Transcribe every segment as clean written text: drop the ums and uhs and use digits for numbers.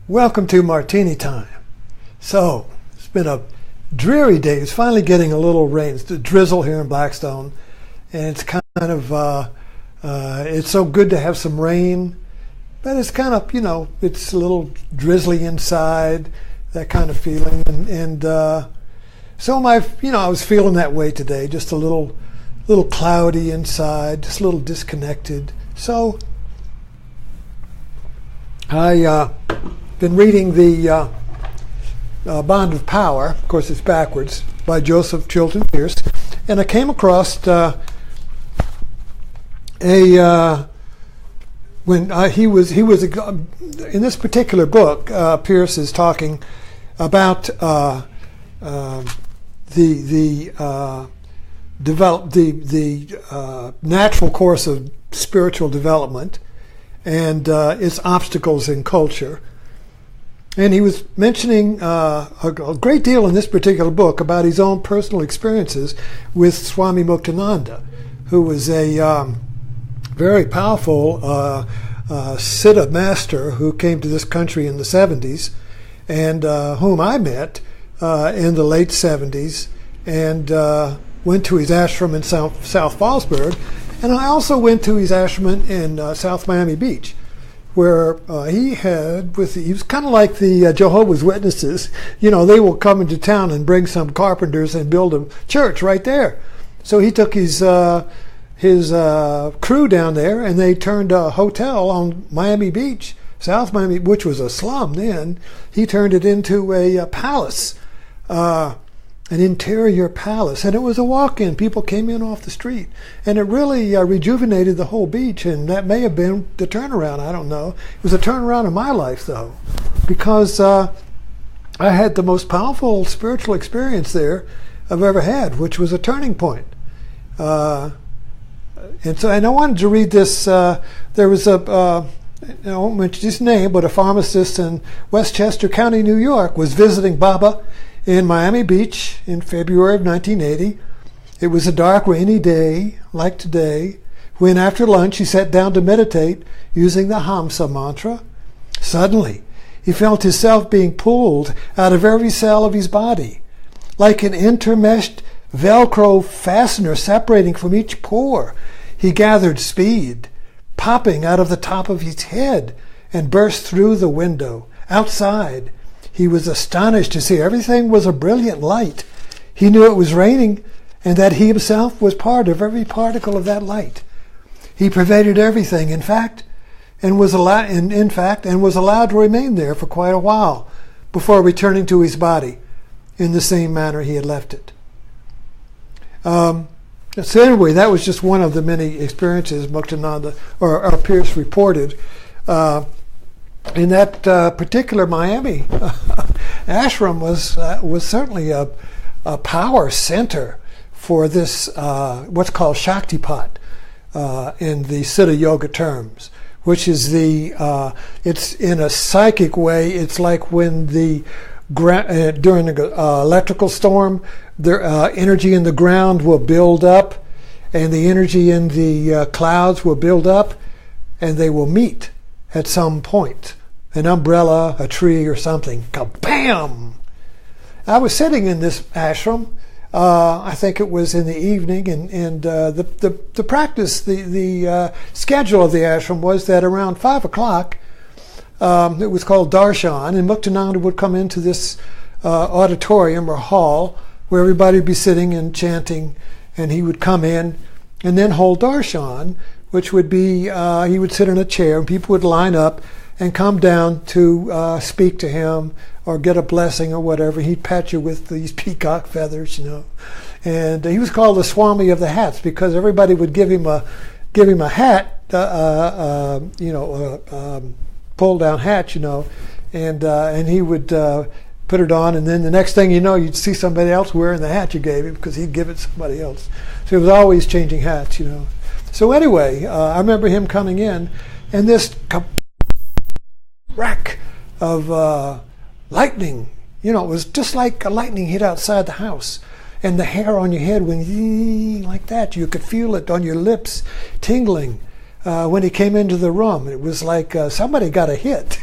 Welcome to Martini Time. So, it's been a dreary day. It's finally getting a little rain. It's a drizzle here in Blackstone. And it's kind of, it's so good to have some rain. But it's kind of, it's a little drizzly inside, that kind of feeling. So I was feeling that way today, just a little cloudy inside, just a little disconnected. So I been reading the Bond of Power. Of course, it's backwards, by Joseph Chilton Pearce, and I came across when he was in this particular book. Pearce is talking about the natural course of spiritual development and its obstacles in culture. And he was mentioning a great deal in this particular book about his own personal experiences with Swami Muktananda, who was a very powerful Siddha master who came to this country in the 70s, and whom I met in the late 70s, and went to his ashram in South Fallsburg. And I also went to his ashram in South Miami Beach, where he was kind of like the Jehovah's Witnesses. They will come into town and bring some carpenters and build a church right there. So he took his crew down there, and they turned a hotel on Miami Beach, South Miami, which was a slum then. He turned it into a palace, an interior palace, and it was a walk-in. People came in off the street, and it really rejuvenated the whole beach, and that may have been the turnaround. I don't know. It was a turnaround in my life, though, because I had the most powerful spiritual experience there I've ever had, which was a turning point. And I wanted to read this. There was I won't mention his name, but a pharmacist in Westchester County, New York, was visiting Baba in Miami Beach in February of 1980. It was a dark, rainy day, like today, when after lunch he sat down to meditate using the Hamsa mantra. Suddenly, he felt himself being pulled out of every cell of his body, like an intermeshed Velcro fastener separating from each pore. He gathered speed, popping out of the top of his head, and burst through the window. Outside, he was astonished to see everything was a brilliant light. He knew it was raining, and that he himself was part of every particle of that light. He pervaded everything, in fact, and was allowed to remain there for quite a while before returning to his body in the same manner he had left it. So anyway, that was just one of the many experiences Muktananda or Pearce reported. In that particular Miami ashram was certainly a power center for this what's called Shaktipat in the Siddha Yoga terms, which is it's in a psychic way. It's like when during an electrical storm, the energy in the ground will build up, and the energy in the clouds will build up, and they will meet at some point. An umbrella, a tree, or something. Kabam! I was sitting in this ashram. I think it was in the evening, and the practice, the schedule of the ashram was that around 5 o'clock, it was called darshan, and Muktananda would come into this auditorium or hall where everybody would be sitting and chanting, and he would come in and then hold darshan, which would be he would sit in a chair, and people would line up and come down to speak to him or get a blessing or whatever. He'd pat you with these peacock feathers, and he was called the Swami of the Hats because everybody would give him a hat, pull down hat, and he would put it on, and then the next thing you know, you'd see somebody else wearing the hat you gave him because he'd give it to somebody else. So he was always changing hats, So anyway, I remember him coming in, and this wreck of lightning, it was just like a lightning hit outside the house, and the hair on your head went like that. You could feel it on your lips tingling. When he came into the room, it was like somebody got a hit.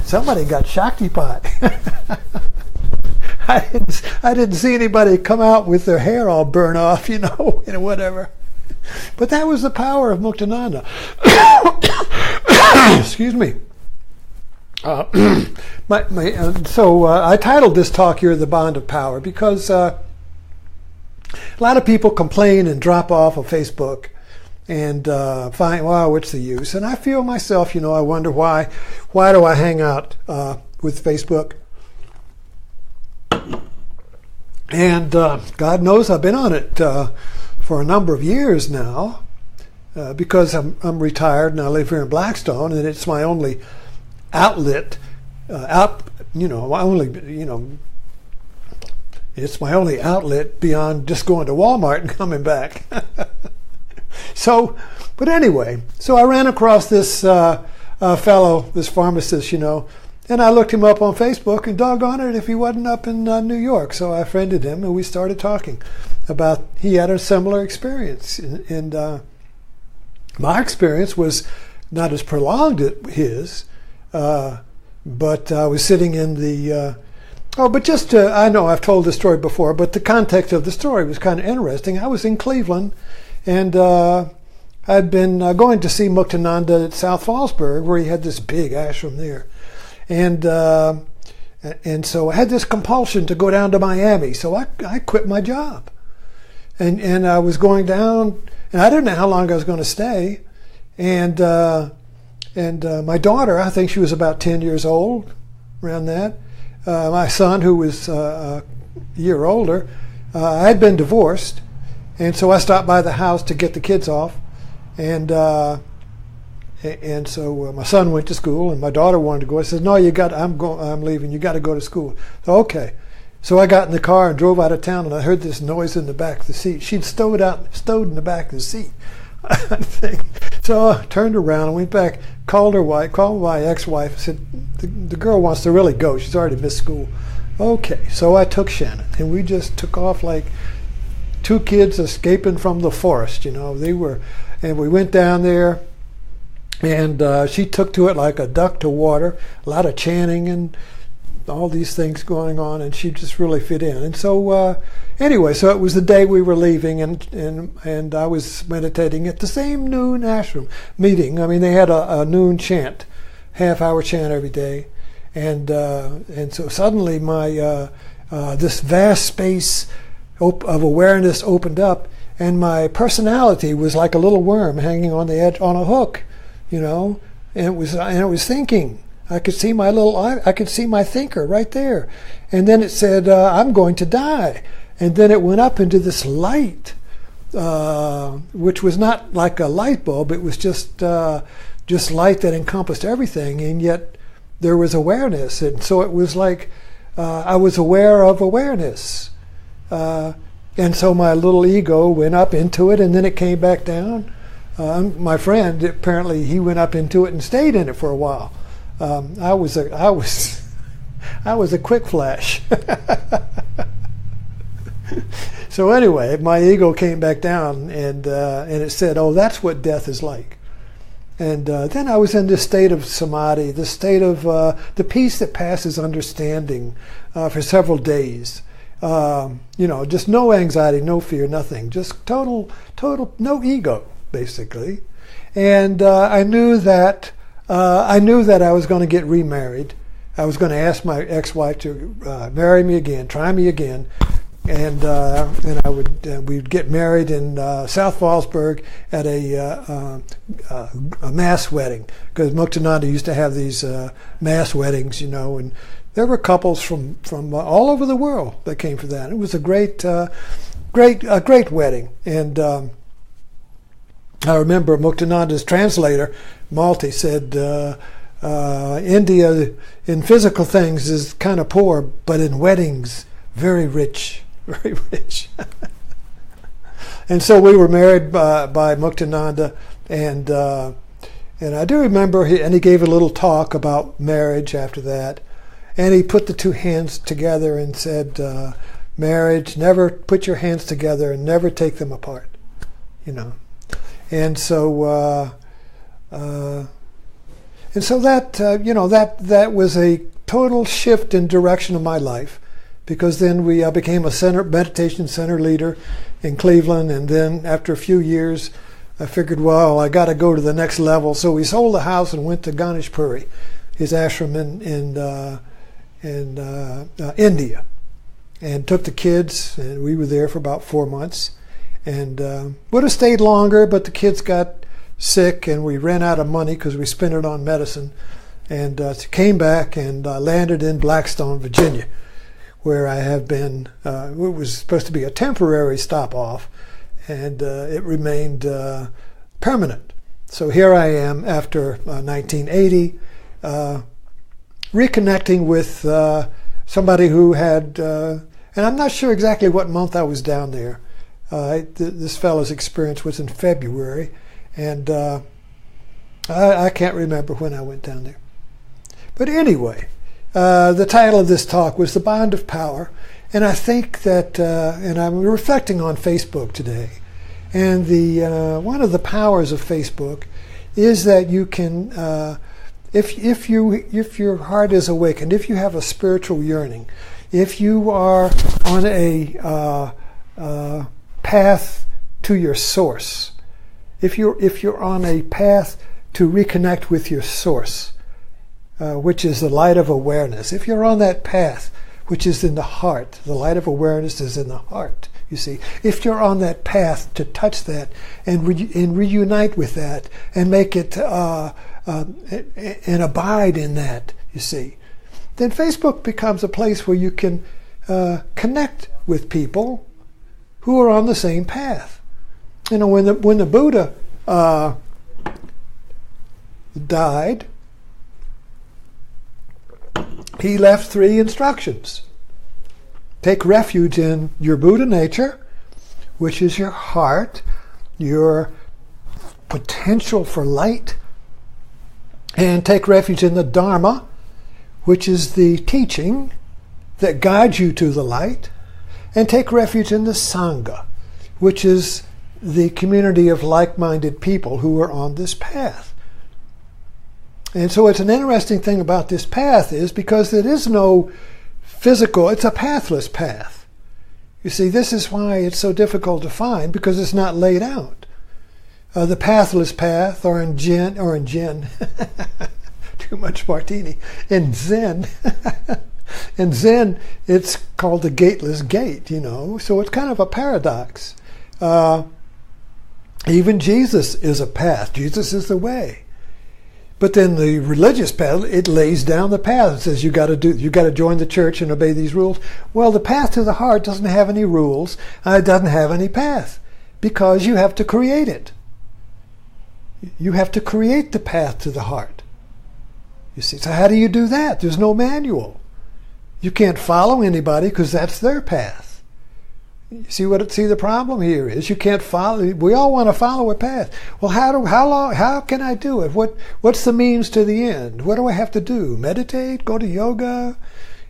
somebody got Shaktipat. I didn't see anybody come out with their hair all burnt off, you know, and whatever. But that was the power of Muktananda. Excuse me. So I titled this talk here, The Bond of Power, because a lot of people complain and drop off of Facebook and find, wow, what's the use? And I feel myself, you know, I wonder why do I hang out with Facebook? And God knows I've been on it for a number of years now, because I'm retired and I live here in Blackstone, and it's my only outlet. It's my only outlet beyond just going to Walmart and coming back. But anyway, so I ran across this fellow, this pharmacist, you know, and I looked him up on Facebook, and doggone it if he wasn't up in New York. So I friended him, and we started talking about, he had a similar experience. And my experience was not as prolonged as his, but I was sitting in the, I know I've told this story before, but the context of the story was kind of interesting. I was in Cleveland, and I'd been going to see Muktananda at South Fallsburg, where he had this big ashram there. And so I had this compulsion to go down to Miami, so I quit my job. And I was going down, and I didn't know how long I was going to stay. And my daughter, I think she was about 10 years old, around that. My son, who was a year older, I had been divorced, and so I stopped by the house to get the kids off. And so my son went to school, and my daughter wanted to go. I said, "No, I'm leaving. You got to go to school." So, okay. So I got in the car and drove out of town, and I heard this noise in the back of the seat. She'd stowed in the back of the seat. So I turned around and went back, called my ex-wife. I said, the girl wants to really go. She's already missed school. Okay. So I took Shannon, and we just took off like two kids escaping from the forest. You know, and we went down there. And she took to it like a duck to water, a lot of chanting and all these things going on, and she just really fit in. And so anyway, so it was the day we were leaving, and I was meditating at the same noon ashram meeting. I mean, they had a noon chant, half-hour chant every day. And so suddenly my this vast space of awareness opened up, and my personality was like a little worm hanging on the edge on a hook. You know, and it was thinking. I could see I could see my thinker right there. And then it said, "I'm going to die." And then it went up into this light, which was not like a light bulb. It was just light that encompassed everything. And yet there was awareness. And so it was like I was aware of awareness. And so my little ego went up into it, and then it came back down. My friend, apparently, he went up into it and stayed in it for a while. I was a quick flash. So anyway, my ego came back down, and it said, "Oh, that's what death is like." And then I was in this state of samadhi, this state of the peace that passes understanding, for several days. Just no anxiety, no fear, nothing, just total, no ego. Basically, and I knew that I was going to get remarried. I was going to ask my ex-wife to marry me again, try me again, and we'd get married in South Fallsburg at a mass wedding, because Muktananda used to have these mass weddings, you know, and there were couples from all over the world that came for that. It was a great wedding, and I remember Muktananda's translator, Malti, said, India in physical things is kind of poor, but in weddings, very rich, very rich. And so we were married by Muktananda, and I do remember, he gave a little talk about marriage after that, and he put the two hands together and said, marriage, never put your hands together and never take them apart, you know. And so And so that, that was a total shift in direction of my life, because then I became a meditation center leader in Cleveland. And then after a few years, I figured, well, I got to go to the next level. So we sold the house and went to Ganeshpuri, his ashram in India, and took the kids, and we were there for about 4 months. And would have stayed longer, but the kids got sick, and we ran out of money because we spent it on medicine. And came back and landed in Blackstone, Virginia, where I have been. It was supposed to be a temporary stop-off, and it remained permanent. So here I am after 1980, reconnecting with somebody who had, and I'm not sure exactly what month I was down there. This fellow's experience was in February, and I can't remember when I went down there. But anyway, the title of this talk was The Bond of Power, and I think that, and I'm reflecting on Facebook today, and one of the powers of Facebook is that you can, if your heart is awakened, if you have a spiritual yearning, if you are on a path to your source, if you're on a path to reconnect with your source, which is the light of awareness. If you're on that path, which is in the heart, the light of awareness is in the heart, you see. If you're on that path to touch that and reunite with that and make it and abide in that, you see, then Facebook becomes a place where you can connect with people who are on the same path. You know, when the Buddha died, he left 3 instructions. Take refuge in your Buddha nature, which is your heart, your potential for light, and take refuge in the Dharma, which is the teaching that guides you to the light, and take refuge in the Sangha, which is the community of like-minded people who are on this path. And so it's an interesting thing about this path is because there is no physical, it's a pathless path. You see, this is why it's so difficult to find, because it's not laid out. The pathless path, or in Zen, too much martini, in Zen, in Zen, it's called the gateless gate, you know, so it's kind of a paradox. Even Jesus is a path. Jesus is the way. But then the religious path, it lays down the path. It says you got to join the church and obey these rules. Well, the path to the heart doesn't have any rules. It doesn't have any path, because you have to create it. You have to create the path to the heart. You see, so how do you do that? There's no manual. You can't follow anybody because that's their path. You see the problem here is you can't follow. We all want to follow a path. Well, how can I do it? What's the means to the end? What do I have to do? Meditate? Go to yoga?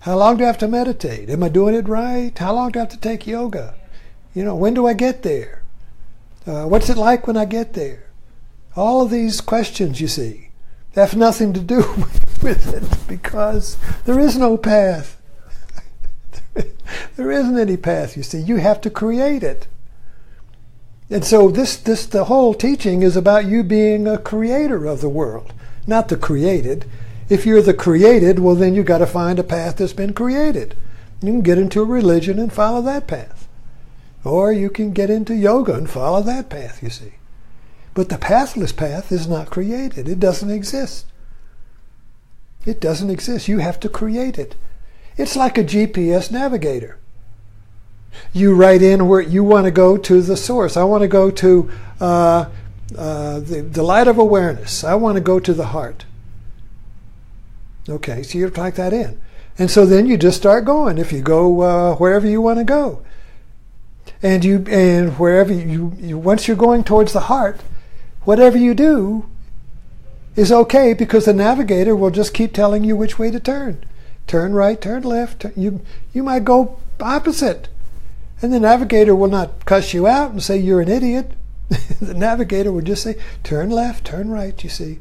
How long do I have to meditate? Am I doing it right? How long do I have to take yoga? You know, when do I get there? What's it like when I get there? All of these questions, you see, have nothing to do with it, because there is no path. There isn't any path, you see. You have to create it. And so the whole teaching is about you being a creator of the world, not the created. If you're the created, well, then you've got to find a path that's been created. You can get into a religion and follow that path. Or you can get into yoga and follow that path, you see. But the pathless path is not created. It doesn't exist. It doesn't exist. You have to create it. It's like a GPS navigator. You write in where you want to go to the source. I want to go to the light of awareness. I want to go to the heart. Okay, so you type that in. And so then you just start going. If you go wherever you want to go. And wherever you once you're going towards the heart, whatever you do is okay, because the navigator will just keep telling you which way to turn. Turn right, turn left. You might go opposite. And the navigator will not cuss you out and say you're an idiot. The navigator will just say, turn left, turn right, you see.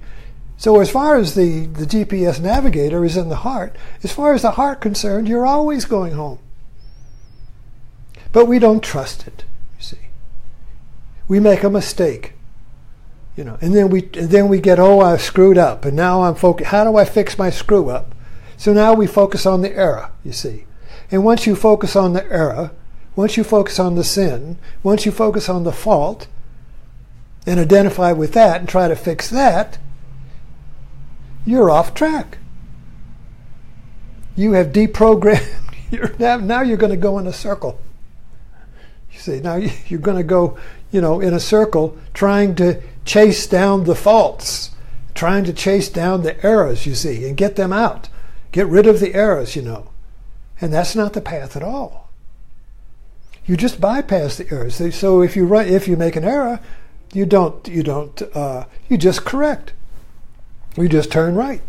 So as far as the GPS navigator is in the heart, as far as the heart concerned, you're always going home. But we don't trust it, you see. We make a mistake, and then we get, oh, I screwed up, and now I'm focused. How do I fix my screw up? So now we focus on the error, you see. And once you focus on the error, once you focus on the sin, once you focus on the fault, and identify with that and try to fix that, you're off track. You have deprogrammed. Now you're going to go in a circle. You see, now you're going to go, in a circle trying to chase down the faults, trying to chase down the errors, you see, and get them out. Get rid of the errors, And that's not the path at all. You just bypass the errors. So if you make an error, you just correct. You just turn right.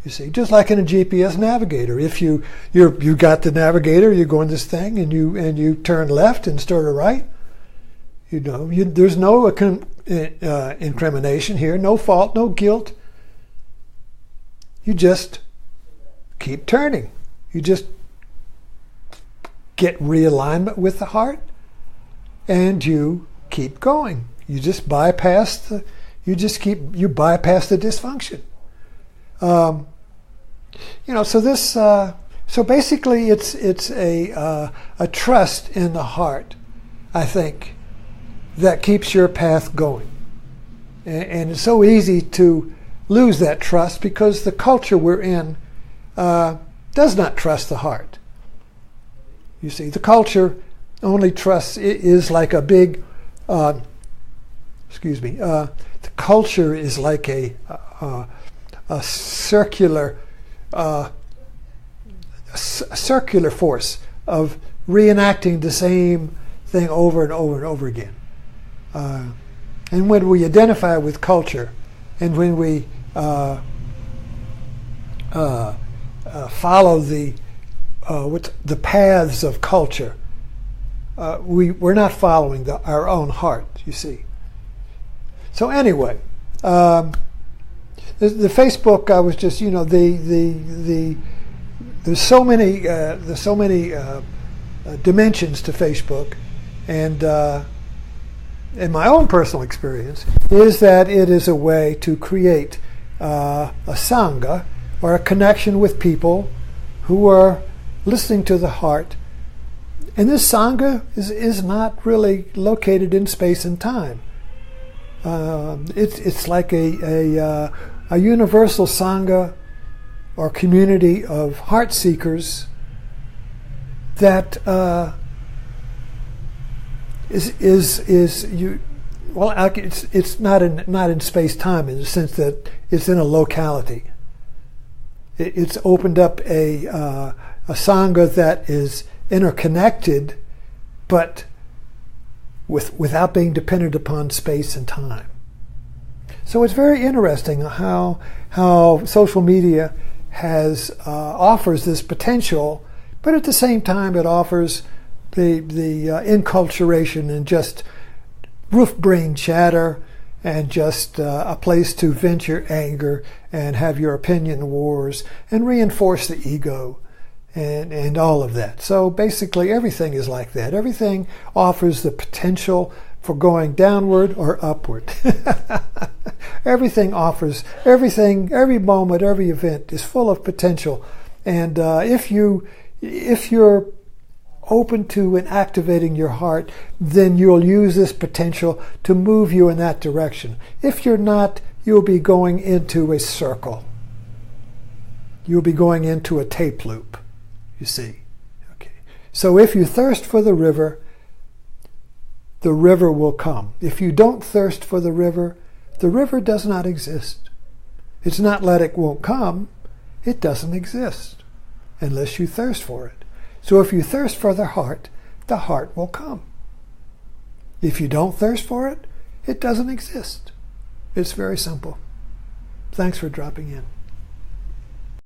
You see, just like in a GPS navigator. If you got the navigator, you're going this thing, and you turn left instead of right. There's no incrimination here, no fault, no guilt. You just keep turning. You just get realignment with the heart, and you keep going. You just bypass the dysfunction. So basically it's a trust in the heart, I think, that keeps your path going. And it's so easy to lose that trust because the culture we're in does not trust the heart. You see, the culture only trusts, is like a big, the culture is like a circular force of reenacting the same thing over and over and over again. And when we identify with culture, and when we follow the paths of culture, we're not following our own heart, you see. So anyway, the Facebook, I was just, there's so many dimensions to Facebook, and in my own personal experience is that it is a way to create a sangha, or a connection with people who are listening to the heart. And this sangha is not really located in space and time. It's like a universal sangha or community of heart seekers that it's not in space time in the sense that it's in a locality. It's opened up a sangha that is interconnected, but without being dependent upon space and time. So it's very interesting how social media offers this potential, but at the same time it offers the enculturation and just roof brain chatter and just a place to vent your anger and have your opinion wars and reinforce the ego and all of that. So basically everything is like that. Everything offers the potential for going downward or upward. Every moment, every event is full of potential. And if you're open to and activating your heart, then you'll use this potential to move you in that direction. If you're not, you'll be going into a circle. You'll be going into a tape loop, you see. Okay. So if you thirst for the river will come. If you don't thirst for the river does not exist. It's not that it won't come, it doesn't exist unless you thirst for it. So if you thirst for the heart will come. If you don't thirst for it, it doesn't exist. It's very simple. Thanks for dropping in.